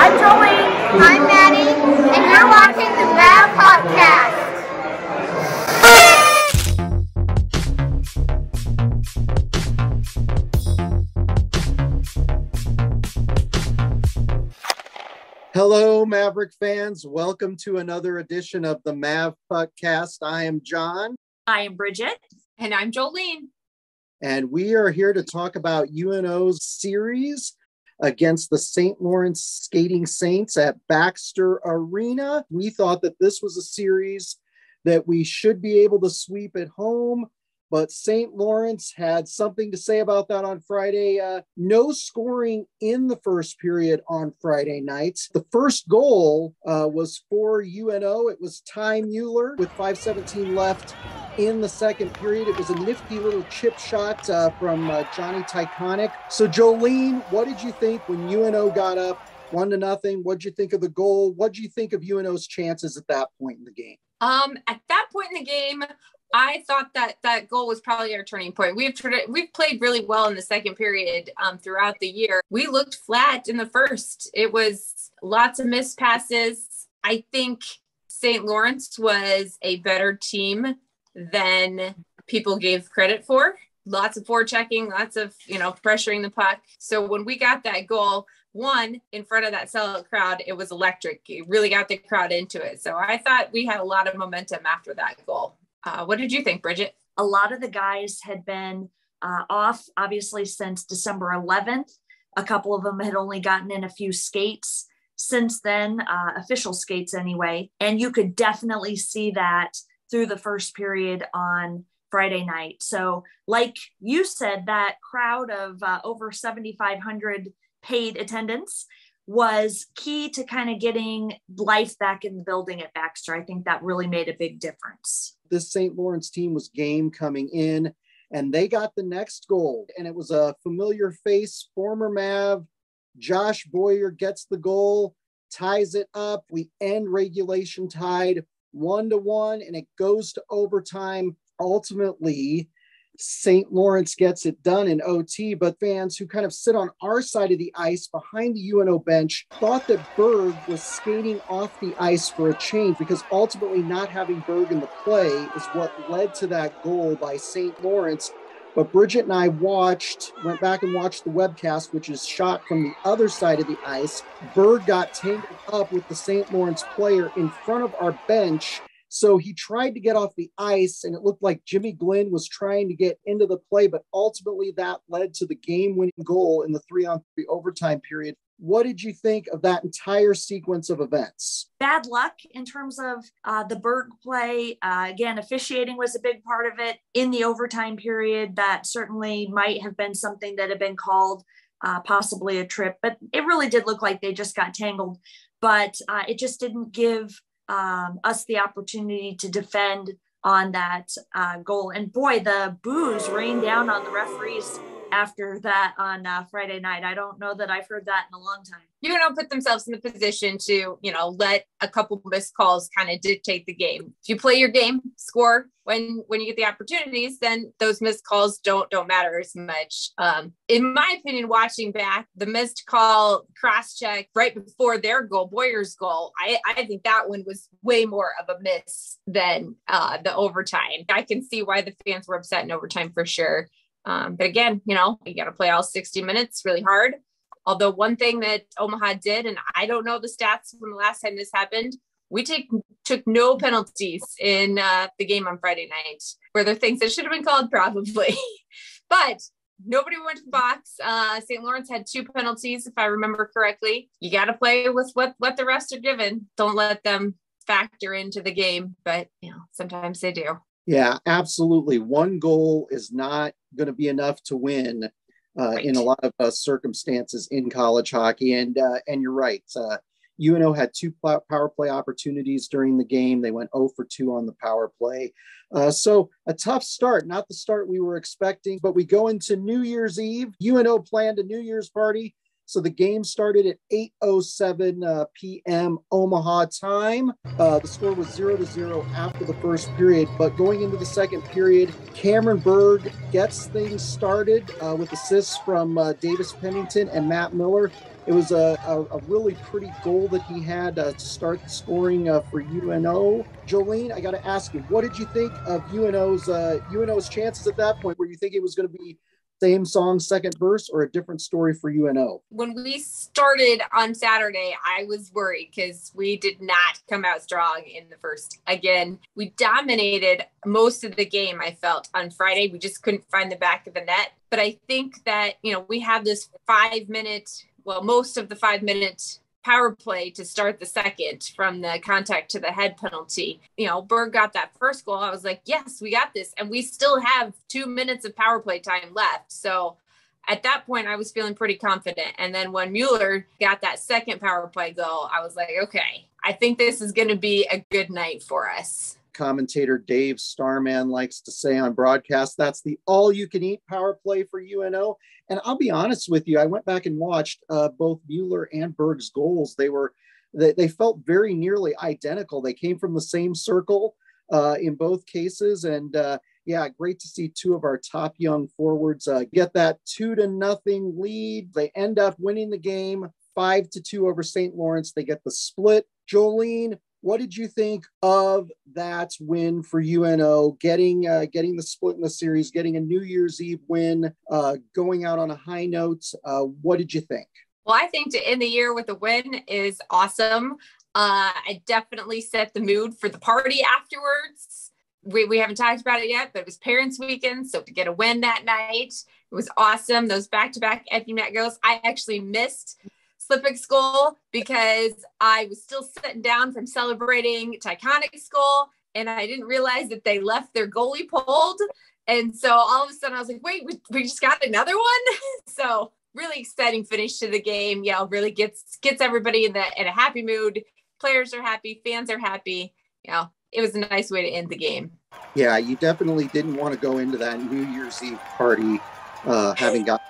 I'm Jolene. I'm Maddie. And you're watching the Mavpuckcast. Hello, Maverick fans. Welcome to another edition of the Mavpuckcast. I am John. I am Bridget. And I'm Jolene. And we are here to talk about UNO's series against the St. Lawrence Skating Saints at Baxter Arena. We thought that this was a series that we should be able to sweep at home, but St. Lawrence had something to say about that on Friday. No scoring in the first period on Friday night. The first goal was for UNO. It was Ty Mueller with 5:17 left in the second period. It was a nifty little chip shot from Johnny Tyconic. So Jolene, what did you think when UNO got up 1-0? What did you think of the goal? What did you think of UNO's chances at that point in the game? At that point in the game, I thought that goal was probably our turning point. We've played really well in the second period throughout the year. We looked flat in the first. It was lots of missed passes. I think St. Lawrence was a better team than people gave credit for. Lots of forechecking, lots of, pressuring the puck. So when we got that goal, one, in front of that sellout crowd, it was electric. It really got the crowd into it. So I thought we had a lot of momentum after that goal. What did you think, Bridget? A lot of the guys had been off, obviously, since December 11th. A couple of them had only gotten in a few skates since then, official skates anyway. And you could definitely see that through the first period on Friday night. So like you said, that crowd of over 7,500 paid attendance was key to kind of getting life back in the building at Baxter. I think that really made a big difference. This St. Lawrence team was game coming in, and they got the next goal. And it was a familiar face, former Mav. Josh Boyer gets the goal, ties it up. We end regulation tied 1-1, and it goes to overtime. Ultimately, St. Lawrence gets it done in OT, but fans who kind of sit on our side of the ice behind the UNO bench thought that Berg was skating off the ice for a change, because ultimately not having Berg in the play is what led to that goal by St. Lawrence. But Bridget and I went back and watched the webcast, which is shot from the other side of the ice. Berg got tangled up with the St. Lawrence player in front of our bench. So he tried to get off the ice, and it looked like Jimmy Glynn was trying to get into the play, but ultimately that led to the game-winning goal in the 3-on-3 overtime period. What did you think of that entire sequence of events? Bad luck in terms of the Berg play. Again, officiating was a big part of it in the overtime period. That certainly might have been something that had been called possibly a trip, but it really did look like they just got tangled. But it just didn't give us the opportunity to defend on that goal. And boy, the boos rained down on the referees after that on Friday night. I don't know that I've heard that in a long time. Put themselves in the position to, let a couple missed calls kind of dictate the game. If you play your game, score when you get the opportunities, then those missed calls don't matter as much. In my opinion, watching back, the missed call cross-check right before their goal, Boyer's goal, I think that one was way more of a miss than the overtime. I can see why the fans were upset in overtime for sure. But again, you got to play all 60 minutes really hard. Although one thing that Omaha did, and I don't know the stats when the last time this happened, we took no penalties in the game on Friday night. Were there things that should have been called? Probably. But nobody went to the box. St. Lawrence had 2 penalties, if I remember correctly. You got to play with what the rest are given. Don't let them factor into the game. But, sometimes they do. Yeah, absolutely. One goal is not going to be enough to win right. In a lot of circumstances in college hockey. And you're right. UNO had 2 power play opportunities during the game. They went 0 for 2 on the power play. So a tough start, not the start we were expecting, but we go into New Year's Eve. UNO planned a New Year's party. So the game started at 8:07 p.m. Omaha time. The score was 0-0 after the first period, but going into the second period, Cameron Berg gets things started with assists from Davis Pennington and Matt Miller. It was a really pretty goal that he had to start the scoring for UNO. Jolene, I got to ask you, what did you think of UNO's chances at that point? Were you thinking it was going to be same song, second verse, or a different story for UNO? When we started on Saturday, I was worried because we did not come out strong in the first. Again, we dominated most of the game, I felt, on Friday. We just couldn't find the back of the net. But I think that, we have this most of the 5-minute power play to start the second from the contact to the head penalty. Berg got that first goal. I was like, yes, we got this. And we still have 2 minutes of power play time left. So at that point, I was feeling pretty confident. And then when Mueller got that second power play goal, I was like, okay, I think this is going to be a good night for us. Commentator Dave Starman likes to say on broadcast, that's the all-you-can-eat power play for UNO. And I'll be honest with you, I went back and watched both Mueller and Berg's goals. They felt very nearly identical. They came from the same circle in both cases. And great to see two of our top young forwards get that 2-0 lead. They end up winning the game 5-2 over St. Lawrence. They get the split. Jolene, what did you think of that win for UNO, getting the split in the series, getting a New Year's Eve win, going out on a high note? What did you think? Well, I think to end the year with a win is awesome. I definitely set the mood for the party afterwards. We haven't talked about it yet, but it was Parents' Weekend, so to get a win that night, it was awesome. Those back-to-back empty net goals. I actually missed Slippick's goal because I was still sitting down from celebrating Tyconic's goal, and I didn't realize that they left their goalie pulled. And so all of a sudden I was like, wait, we just got another one. So really exciting finish to the game. Really gets everybody in a happy mood. Players are happy, fans are happy. It was a nice way to end the game. Yeah, you definitely didn't want to go into that New Year's Eve party having got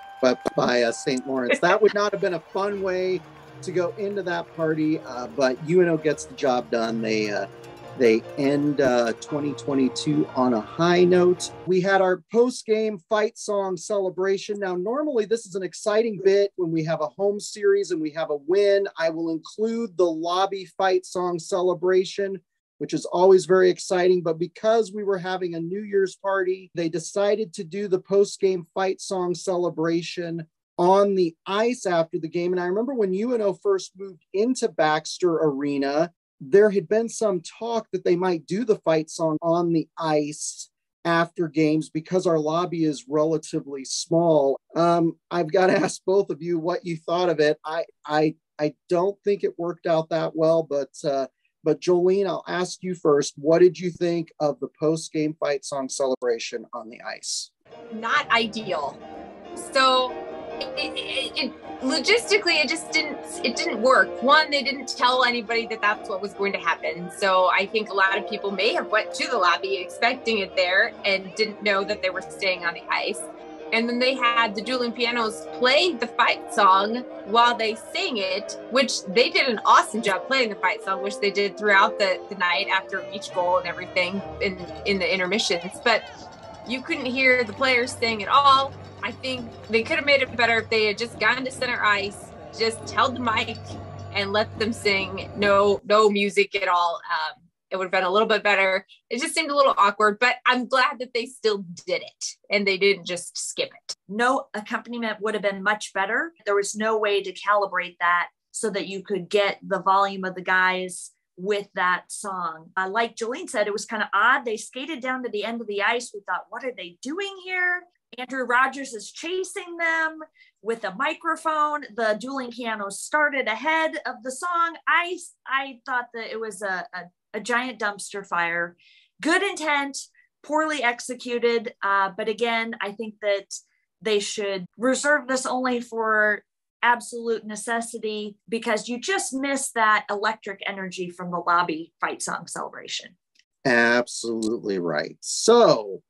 by St. Lawrence. That would not have been a fun way to go into that party, but UNO gets the job done. They end 2022 on a high note. We had our post-game fight song celebration. Now, normally this is an exciting bit when we have a home series and we have a win. I will include the lobby fight song celebration, which is always very exciting. But because we were having a New Year's party, they decided to do the post-game fight song celebration on the ice after the game. And I remember when UNO first moved into Baxter Arena, there had been some talk that they might do the fight song on the ice after games because our lobby is relatively small. I've got to ask both of you what you thought of it. I don't think it worked out that well, but Jolene, I'll ask you first. What did you think of the post-game fight song celebration on the ice? Not ideal. So logistically, it didn't work. One, they didn't tell anybody that that's what was going to happen. So I think a lot of people may have went to the lobby expecting it there and didn't know that they were staying on the ice. And then they had the dueling pianos play the fight song while they sang it, which they did an awesome job playing the fight song, which they did throughout the night after each goal and everything in the intermissions. But you couldn't hear the players sing at all. I think they could have made it better if they had just gone to center ice, just held the mic and let them sing. No music at all. It would have been a little bit better. It just seemed a little awkward, but I'm glad that they still did it and they didn't just skip it. No accompaniment would have been much better. There was no way to calibrate that so that you could get the volume of the guys with that song. Like Jolene said, it was kind of odd. They skated down to the end of the ice. We thought, what are they doing here? Andrew Rogers is chasing them with a microphone. The dueling pianos started ahead of the song. I thought that it was a giant dumpster fire. Good intent, poorly executed. But again, I think that they should reserve this only for absolute necessity because you just miss that electric energy from the lobby fight song celebration. Absolutely right. So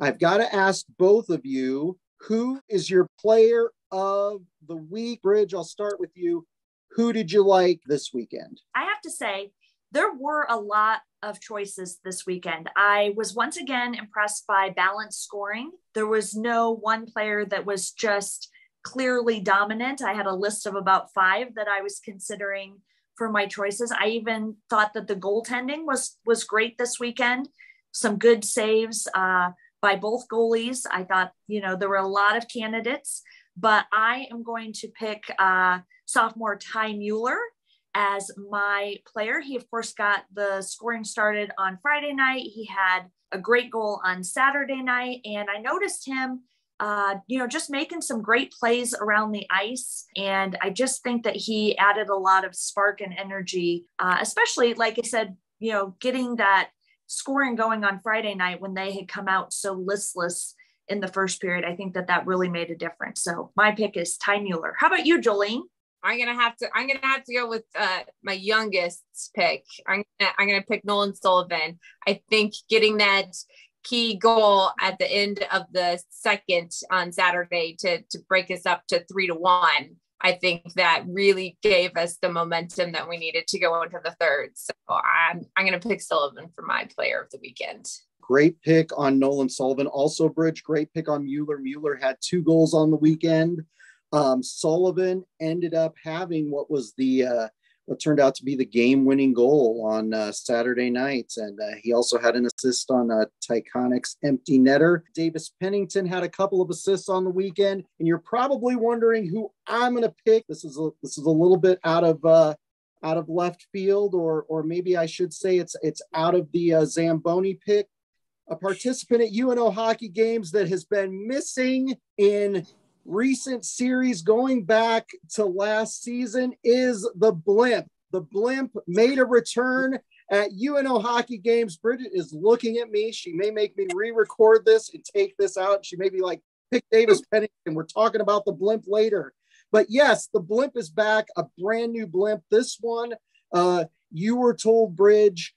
I've got to ask both of you, who is your player of the week? Bridge, I'll start with you. Who did you like this weekend? I have to say, there were a lot of choices this weekend. I was once again impressed by balanced scoring. There was no one player that was just clearly dominant. I had a list of about 5 that I was considering for my choices. I even thought that the goaltending was great this weekend. Some good saves by both goalies. I thought, there were a lot of candidates, but I am going to pick sophomore Ty Mueller as my player. He, of course, got the scoring started on Friday night. He had a great goal on Saturday night, and I noticed him just making some great plays around the ice. And I just think that he added a lot of spark and energy, especially, like I said, getting that scoring going on Friday night when they had come out so listless in the first period. I think that really made a difference. So my pick is Ty Mueller. How about you, Jolene? I'm gonna have to go with my youngest pick. I'm gonna pick Nolan Sullivan. I think getting that key goal at the end of the second on Saturday to break us up to 3-1. I think that really gave us the momentum that we needed to go into the third. So I'm going to pick Sullivan for my player of the weekend. Great pick on Nolan Sullivan. Also, Bridge, great pick on Mueller. Mueller had 2 goals on the weekend. Sullivan ended up having what turned out to be the game-winning goal on Saturday night. And he also had an assist on Tyconic's empty netter. Davis Pennington had a couple of assists on the weekend. And you're probably wondering who I'm going to pick. This is a little bit out of left field, or maybe I should say it's out of the Zamboni pick. A participant at UNO hockey games that has been missing in recent series going back to last season is the Blimp. The Blimp made a return at UNO hockey games. Bridget is looking at me. She may make me re-record this and take this out. She may be like, pick Davis Pennington. We're talking about the Blimp later. But yes, the Blimp is back, a brand new Blimp. This one, you were told, Bridge,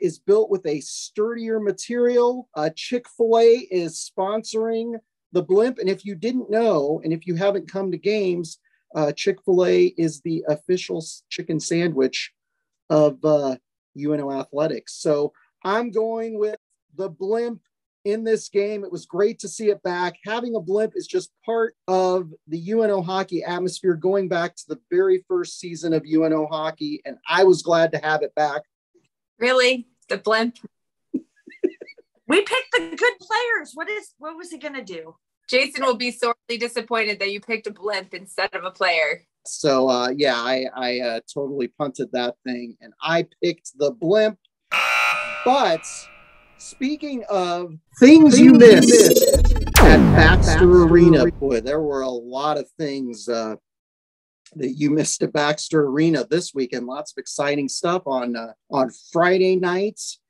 is built with a sturdier material. Chick-fil-A is sponsoring the Blimp. And if you didn't know, and if you haven't come to games, Chick-fil-A is the official chicken sandwich of UNO athletics. So I'm going with the Blimp in this game. It was great to see it back. Having a Blimp is just part of the UNO hockey atmosphere going back to the very first season of UNO hockey. And I was glad to have it back. Really? The Blimp? We picked the good players. What was he going to do? Jason will be sorely disappointed that you picked a Blimp instead of a player. So, I totally punted that thing, and I picked the Blimp. But speaking of things you missed at Baxter Arena, boy, there were a lot of things that you missed at Baxter Arena this weekend. Lots of exciting stuff on Friday nights.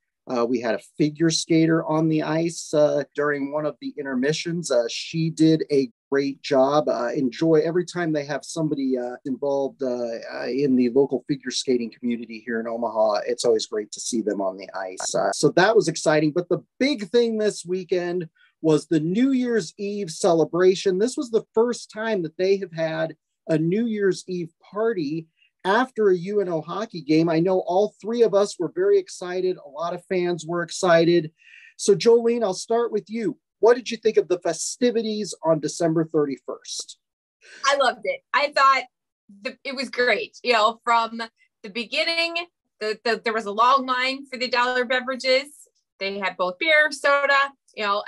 We had a figure skater on the ice during one of the intermissions. She did a great job. Enjoy every time they have somebody involved in the local figure skating community here in Omaha. It's always great to see them on the ice. So that was exciting. But the big thing this weekend was the New Year's Eve celebration. This was the first time that they have had a New Year's Eve party after a UNO hockey game. I know all 3 of us were very excited. A lot of fans were excited. So Jolene, I'll start with you. What did you think of the festivities on December 31st? I loved it. I thought it was great. From the beginning, there was a long line for the dollar beverages. They had both beer, soda.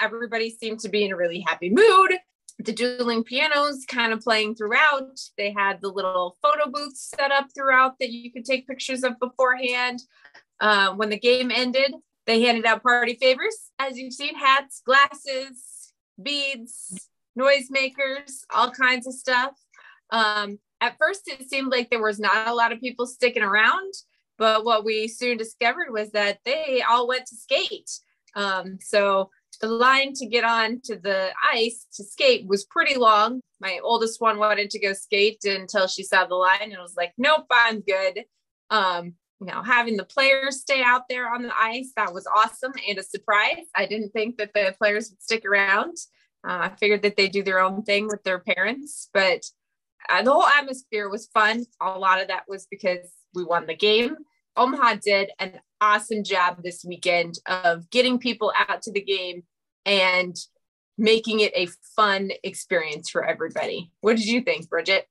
Everybody seemed to be in a really happy mood. The dueling pianos kind of playing throughout. They had the little photo booths set up throughout that you could take pictures of beforehand. When the game ended, they handed out party favors. As you've seen, hats, glasses, beads, noisemakers, all kinds of stuff. At first, it seemed like there was not a lot of people sticking around, but what we soon discovered was that they all went to skate. So the line to get on to the ice to skate was pretty long. My oldest one wanted to go skate until she saw the line and was like, nope, I'm good. Having the players stay out there on the ice, that was awesome and a surprise. I didn't think that the players would stick around. I figured that they do their own thing with their parents, but the whole atmosphere was fun. A lot of that was because we won the game. Omaha did an awesome job this weekend of getting people out to the game and making it a fun experience for everybody. What did you think, Bridget?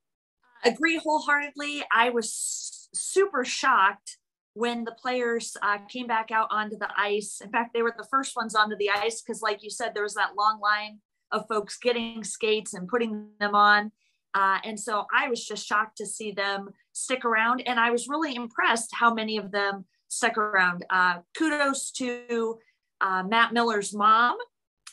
Agree wholeheartedly. I was super shocked when the players came back out onto the ice. In fact, they were the first ones onto the ice because, like you said, there was that long line of folks getting skates and putting them on. And so I was just shocked to see them stick around. And I was really impressed how many of them stuck around. Kudos to Matt Miller's mom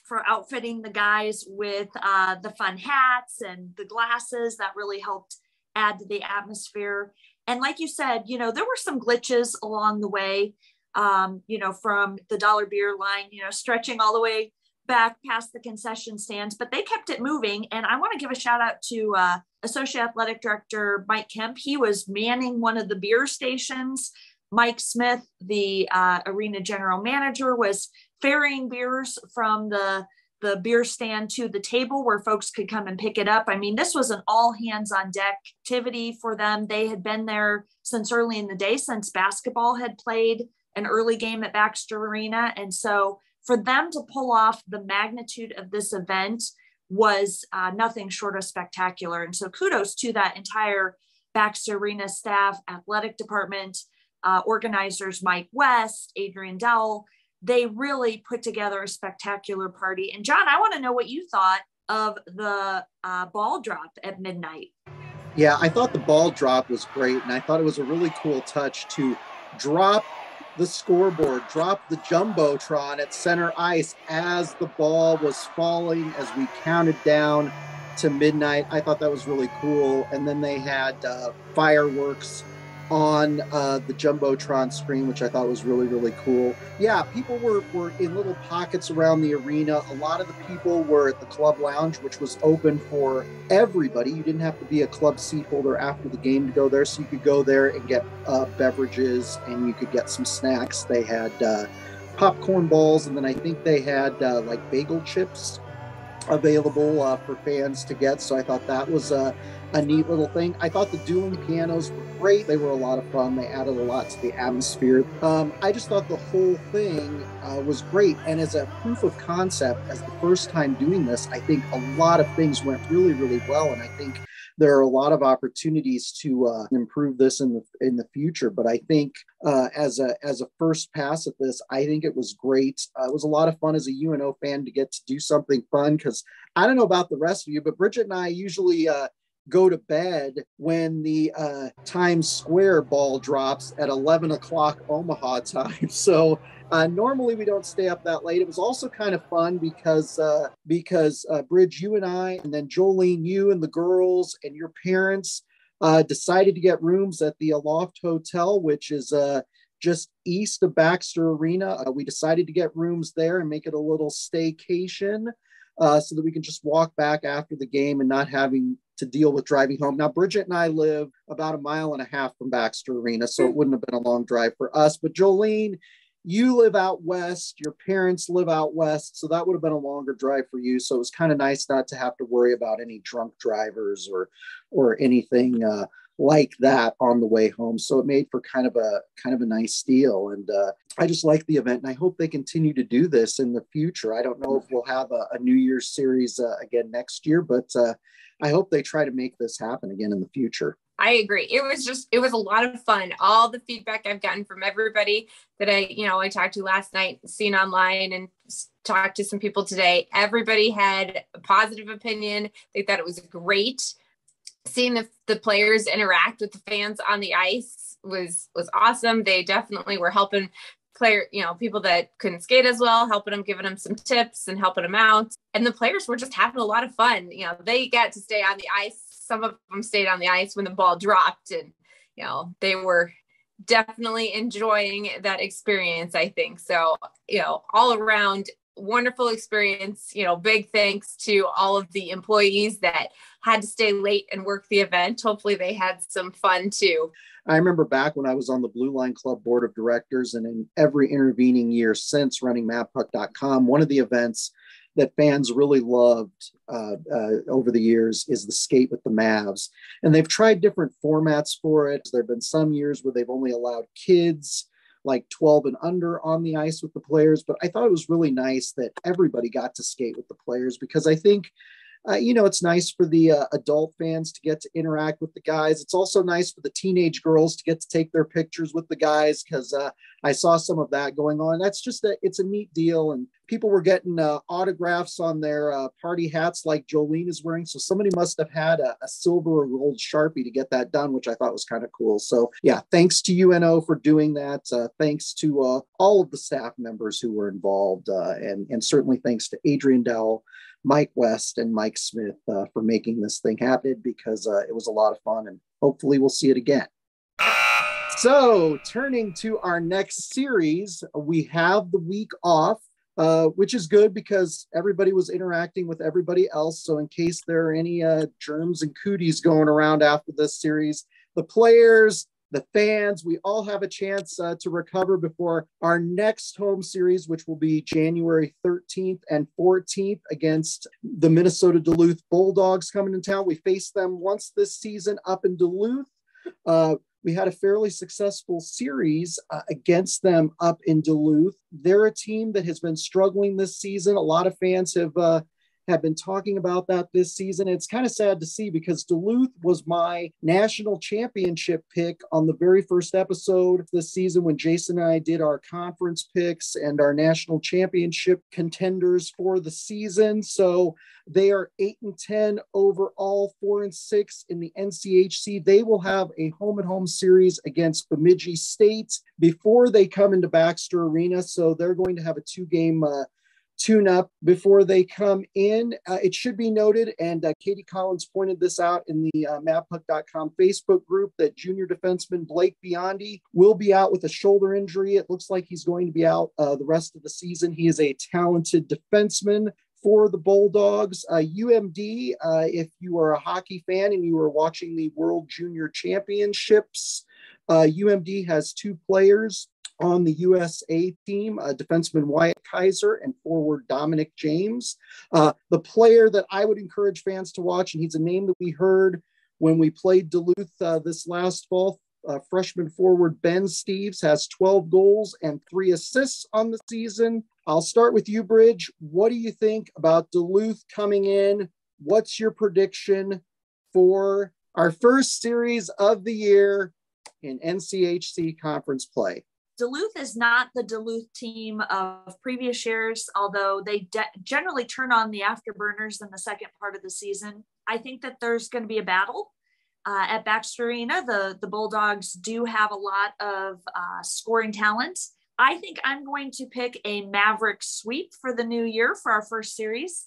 for outfitting the guys with the fun hats and the glasses. That really helped add to the atmosphere. And like you said, there were some glitches along the way, from the dollar beer line, stretching all the way back past the concession stands, but they kept it moving. And I want to give a shout out to Associate Athletic Director Mike Kemp. He was manning one of the beer stations. Mike Smith, the arena general manager, was ferrying beers from the beer stand to the table where folks could come and pick it up. I mean, this was an all hands on deck activity for them. They had been there since early in the day, since basketball had played an early game at Baxter Arena. And so for them to pull off the magnitude of this event was nothing short of spectacular. And so kudos to that entire Baxter Arena staff, athletic department, organizers, Mike West, Adrian Dowell. They really put together a spectacular party. And John, I want to know what you thought of the ball drop at midnight. Yeah, I thought the ball drop was great. And I thought it was a really cool touch to drop the scoreboard, drop the Jumbotron at center ice as the ball was falling, as we counted down to midnight. I thought that was really cool. And then they had fireworks on the Jumbotron screen, which I thought was really, really cool. Yeah, people were in little pockets around the arena. A lot of the people were at the club lounge, which was open for everybody. You didn't have to be a club seat holder after the game to go there, so you could go there and get beverages, and you could get some snacks. They had popcorn balls, and then I think they had like bagel chips available for fans to get. So I thought that was a neat little thing. I thought the dueling pianos were great. They were a lot of fun. They added a lot to the atmosphere. I just thought the whole thing was great. And as a proof of concept, as the first time doing this, I think a lot of things went really, really well. And I think there are a lot of opportunities to improve this in the future. But I think as a first pass at this, I think it was great. It was a lot of fun as a UNO fan to get to do something fun, because I don't know about the rest of you, but Bridget and I usually go to bed when the Times Square ball drops at 11 o'clock Omaha time. So normally we don't stay up that late. It was also kind of fun because Bridge, you and I, and then Jolene, you and the girls and your parents decided to get rooms at the Aloft Hotel, which is just east of Baxter Arena. We decided to get rooms there and make it a little staycation so that we can just walk back after the game and not having to deal with driving home. Now, Bridget and I live about 1.5 miles from Baxter Arena, so it wouldn't have been a long drive for us. But Jolene, you live out west, your parents live out west, so that would have been a longer drive for you. So it was kind of nice not to have to worry about any drunk drivers or anything like that on the way home. So it made for kind of a nice deal. And I just like the event, and I hope they continue to do this in the future. I don't know if we'll have a New Year's series again next year, but I hope they try to make this happen again in the future. I agree. It was a lot of fun. All the feedback I've gotten from everybody that I talked to last night, seen online, and talked to some people today, everybody had a positive opinion. They thought it was great. Seeing the players interact with the fans on the ice was awesome. They definitely were helping people that couldn't skate as well, helping them, giving them some tips and helping them out. And the players were just having a lot of fun. They got to stay on the ice. Some of them stayed on the ice when the ball dropped, and, they were definitely enjoying that experience, I think. So, all around wonderful experience. Big thanks to all of the employees that had to stay late and work the event. Hopefully they had some fun too. I remember back when I was on the Blue Line Club board of directors, and in every intervening year since running Mavpuck.com, one of the events that fans really loved over the years is the Skate with the Mavs. And they've tried different formats for it. There have been some years where they've only allowed kids, like 12 and under on the ice with the players. But I thought it was really nice that everybody got to skate with the players, because I think it's nice for the adult fans to get to interact with the guys. It's also nice for the teenage girls to get to take their pictures with the guys, because I saw some of that going on. That's just it's a neat deal. And people were getting autographs on their party hats like Jolene is wearing. So somebody must have had a silver or gold Sharpie to get that done, which I thought was kind of cool. So yeah, thanks to UNO for doing that. Thanks to all of the staff members who were involved. And certainly thanks to Adrian Dowell, Mike West, and Mike Smith for making this thing happen, because it was a lot of fun, and hopefully we'll see it again. So turning to our next series, we have the week off, which is good because everybody was interacting with everybody else. So in case there are any germs and cooties going around after this series, the players, the fans, we all have a chance to recover before our next home series, which will be January 13th and 14th against the Minnesota Duluth Bulldogs coming to town. We faced them once this season up in Duluth. We had a fairly successful series against them up in Duluth. They're a team that has been struggling this season. A lot of fans have been talking about that this season. It's kind of sad to see, because Duluth was my national championship pick on the very first episode this season when Jason and I did our conference picks and our national championship contenders for the season. So they are 8-10 overall, 4-6 in the NCHC. They will have a home-and-home series against Bemidji State before they come into Baxter Arena. So they're going to have a 2-game tune-up before they come in. It should be noted, and Katie Collins pointed this out in the Mavpuck.com Facebook group, that junior defenseman Blake Biondi will be out with a shoulder injury. It looks like he's going to be out the rest of the season. He is a talented defenseman for the Bulldogs. UMD, if you are a hockey fan and you are watching the World Junior Championships, UMD has 2 players on the USA team, defenseman Wyatt Kaiser and forward Dominic James. The player that I would encourage fans to watch, and he's a name that we heard when we played Duluth this last fall, freshman forward Ben Steeves has 12 goals and 3 assists on the season. I'll start with you, Bridge. What do you think about Duluth coming in? What's your prediction for our first series of the year in NCHC conference play? Duluth is not the Duluth team of previous years, although they generally turn on the afterburners in the second part of the season. I think that there's going to be a battle at Baxter Arena. The Bulldogs do have a lot of scoring talent. I think I'm going to pick a Maverick sweep for the new year for our first series.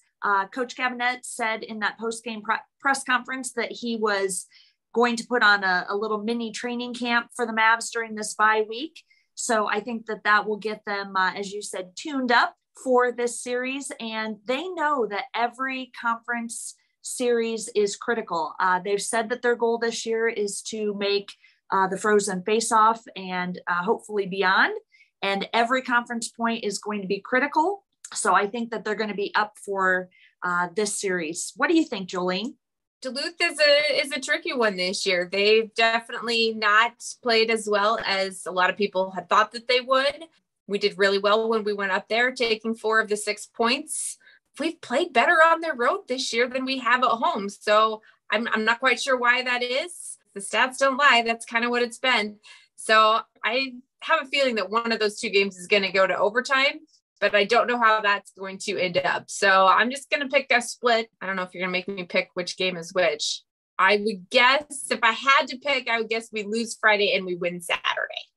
Coach Cabinet said in that post-game press conference that he was going to put on a little mini training camp for the Mavs during this bye week. So I think that will get them, as you said, tuned up for this series. And they know that every conference series is critical. They've said that their goal this year is to make the Frozen Face-Off and hopefully beyond. And every conference point is going to be critical. So I think that they're going to be up for this series. What do you think, Jolene? Duluth is a tricky one this year. They've definitely not played as well as a lot of people had thought that they would. We did really well when we went up there, taking 4 of the 6 points. We've played better on the road this year than we have at home. So I'm not quite sure why that is. The stats don't lie. That's kind of what it's been. So I have a feeling that one of those 2 games is going to go to overtime, but I don't know how that's going to end up. So I'm just going to pick a split. I don't know if you're going to make me pick which game is which. I would guess if I had to pick, I would guess we lose Friday and we win Saturday.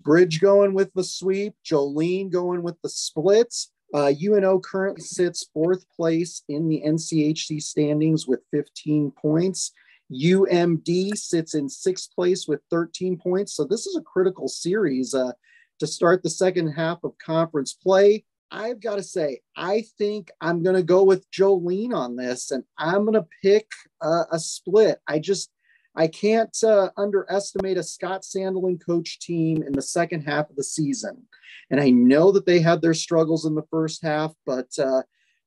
Bridge going with the sweep, Jolene going with the splits. UNO currently sits 4th place in the NCHC standings with 15 points. UMD sits in 6th place with 13 points. So this is a critical series to start the second half of conference play. I've got to say, I think I'm going to go with Jolene on this, and I'm going to pick a split. I can't underestimate a Scott Sandelin coach team in the second half of the season. And I know that they had their struggles in the first half, but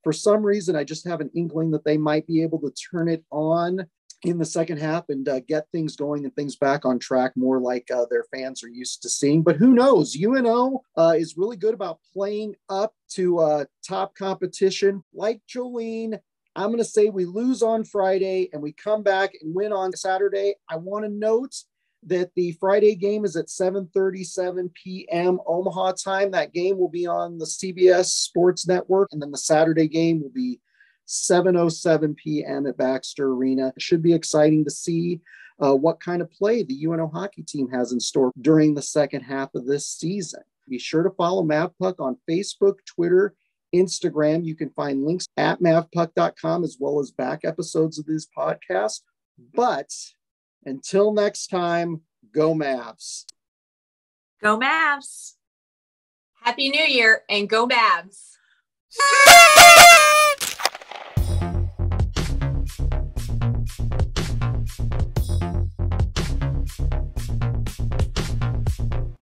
for some reason, I just have an inkling that they might be able to turn it on. in the second half and get things going and things back on track more like their fans are used to seeing. But who knows? UNO is really good about playing up to top competition. Like Jolene, I'm going to say we lose on Friday and we come back and win on Saturday. I want to note that the Friday game is at 7:37 p.m. Omaha time. That game will be on the CBS Sports Network. And then the Saturday game will be 7:07 p.m. at Baxter Arena. It should be exciting to see what kind of play the UNO hockey team has in store during the second half of this season. Be sure to follow Mavpuck on Facebook, Twitter, Instagram. You can find links at mavpuck.com as well as back episodes of this podcast. But until next time, go Mavs. Go Mavs. Happy New Year and go Mavs.